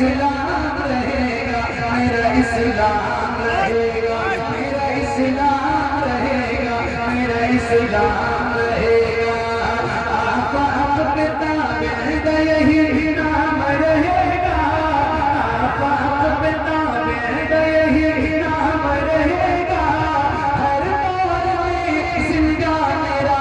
इस्लाम रहेगा, मेरा इस्लाम रहेगा, मेरा इस्लाम रहेगा, मेरा इस्लाम रहेगा। आपा आप पिता बेटा यही नाम रहेगा, आपा आप पिता बेटा यही नाम रहेगा। हर दौर में जिंदा मेरा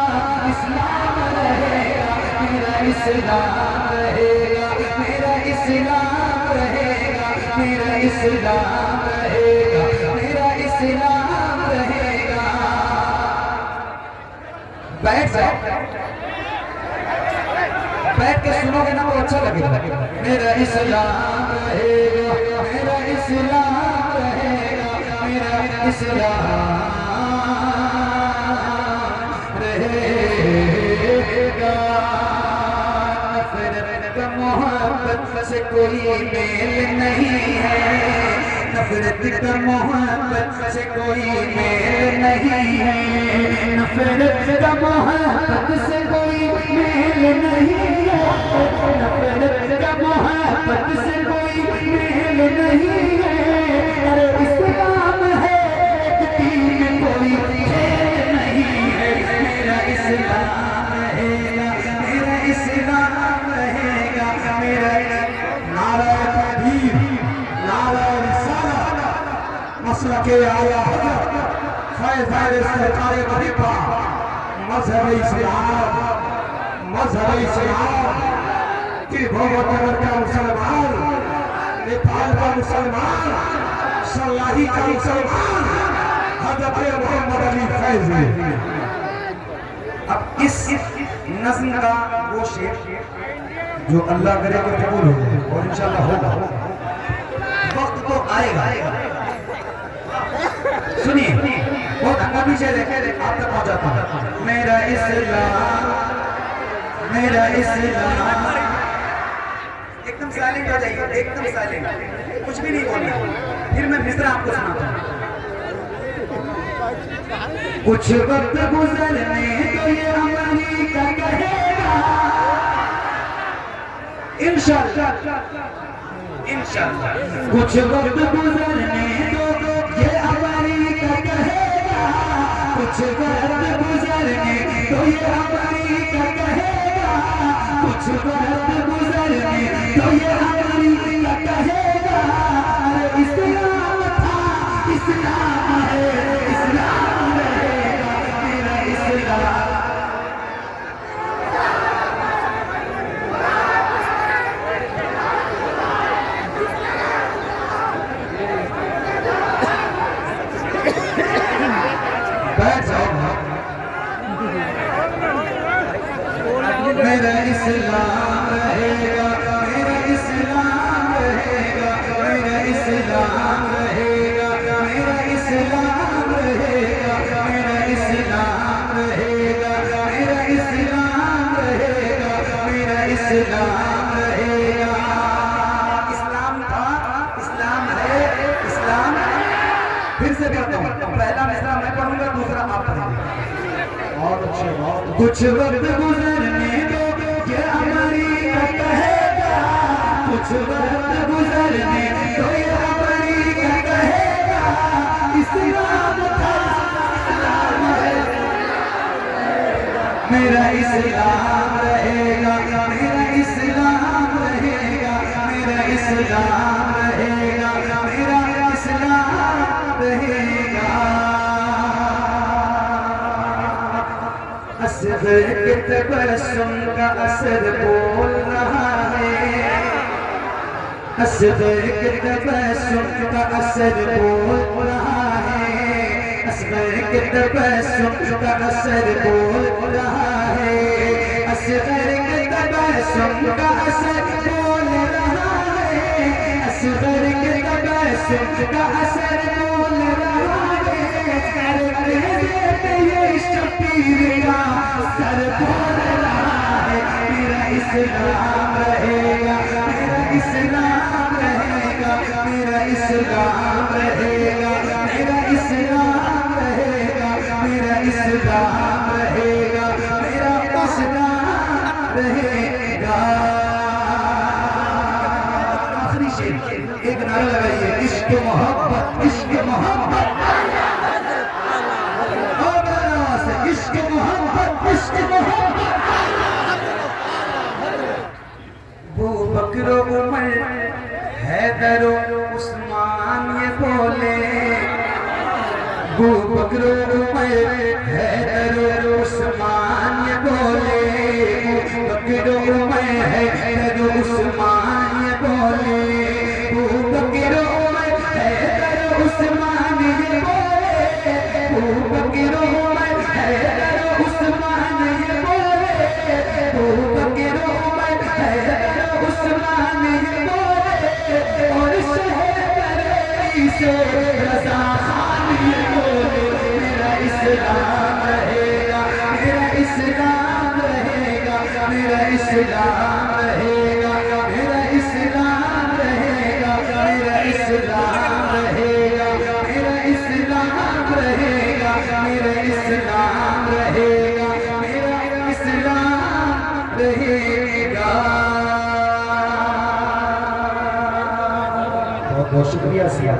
इस्लाम रहेगा, मेरा इस्लाम रहेगा, मेरा इस्लाम रहेगा, मेरा इस्लाम रहेगा, मेरा इस्लाम रहेगा। बैठ जाओ, बैठ के सुनोगे ना तो अच्छा लगेगा। मेरा इस्लाम रहेगा, मेरा इस्लाम रहेगा, मेरा इस्लाम रहेगा। नफरत का मोहब्बत से कोई मेल नहीं है, नफरत का मोहब्बत से कोई मेल नहीं है, नफरत का मोहब्बत से कोई मेल नहीं है, नफरत का मोहब्बत से कोई मेल नहीं है। अरे इस्लाम है एक दीन कोई खेल नहीं है, मेरा इस्लाम रहेगा, मेरा इस्लाम रहेगा, मेरा नारा तकबीर, नारा रिसालत, मसलके आला हज़रत फ़ैज़ सरकार तरीक़ा, मज़हब इस्लाम, मज़हब इस्लाम कि भगवत का मुसलमान, नेपाल का मुसलमान, सल्लाही का मुसलमान हज़रत मोहम्मद अली फैज़। अब इस नज़्म का वो शेर जो अल्लाह करे कि कबूल हो जाए और इंशाअल्लाह होगा, वक्त तो आएगा। सुनिए, बहुत अंगा पीछे देखे आप तक पहुंचाता हूं। मेरा इस्लाम, मेरा इस्लाम। एकदम साइलेंट हो जाइए, एकदम साइलेंट, कुछ भी नहीं बोलना, फिर मैं मिसरा आपको सुनाता हूं। कुछ वक्त गुजरने तो ये अमरी का कहेगा, इंशाअल्लाह इंशाअल्लाह। कुछ वक्त गुजरने तो ये अमरी का कहेगा, कुछ वक्त गुजरने तो ये अमरी का कहेगा, कुछ वक्त गुजरने तो ये अमरी का कहेगा। अरे इस्लाम था, इस्लाम है, इस्लाम रहेगा, मेरा इस्लाम। मेरा इस्लाम रहेगा, मेरा इस्लाम रहेगा, मेरा इस्लाम रहेगा, मेरा इस्लाम रहेगा, मेरा इस्लाम रहेगा, मेरा इस्लाम रहेगा, मेरा इस्लाम रहेगा। इस्लाम था, इस्लाम है, इस्लाम। फिर से कहता हूँ, पहला मिसरा मैं पढ़ूंगा, दूसरा आप पढ़ेंगे। बहुत अच्छे, बहुत। कुछ वक्त गुजरने दो ये अमरी का कहेगा, कुछ वक्त गुजरने दो ये अमरी का कहेगा। इस्लाम था, इस्लाम है, मेरा इस्लाम रहेगा, मेरा इस्लाम रहेगा, मेरा इस्लाम रहेगा, मेरा इस्लाम रहेगा। असग़र के तबस्सुम का असर बोल रहा है, असग़र के तबस्सुम का असर बोल रहा है, असग़र के तबस्सुम का असर बोल रहा है, असग़र के तबस्सुम का असर बोल रहा है, असग़र के तबस्सुम का असर बोल रहा है। ये शबीर का सर बोल रहा है, मेरा इस्लाम रहेगा, मेरा इस्लाम रहेगा, मेरा इस्लाम रहेगा, मेरा इस्लाम रहेगा, मेरा इस्लाम रहेगा, मेरा इस्लाम रहेगा। आखिरी शेर, एक नारा लगाइए, इश्क मोहब्बत, इश्क मोहब्बत, और नारा से इश्क मोहब्बत, इश्क मोहब्बत। वो बकरो उमर हैदरो उस्मान ये बोले, वो बकरो उमर हैदरो उस्मान ये बोले, बकरो उमर हैदरो उस्मान ये बोले, वो बकरो उमर हैदरो उस्मान ये बोले, वो बकरो उमर हैदरो उस्मान ये बोले, वो बकरो उमर हैदरो उस्मान ये बोले, और शहर बरेली से रज़ा खान ये बोले, मेरा इस्लाम रहेगा, मेरा इस्लाम रहेगा, मेरा इस्लाम रहेगा, मेरा इस्लाम रहेगा, मेरा इस्लाम रहेगा, मेरा इस्लाम रहेगा, मेरा इस्लाम रहेगा, मेरा इस्लाम रहेगा। बहुत बहुत शुक्रिया सिया।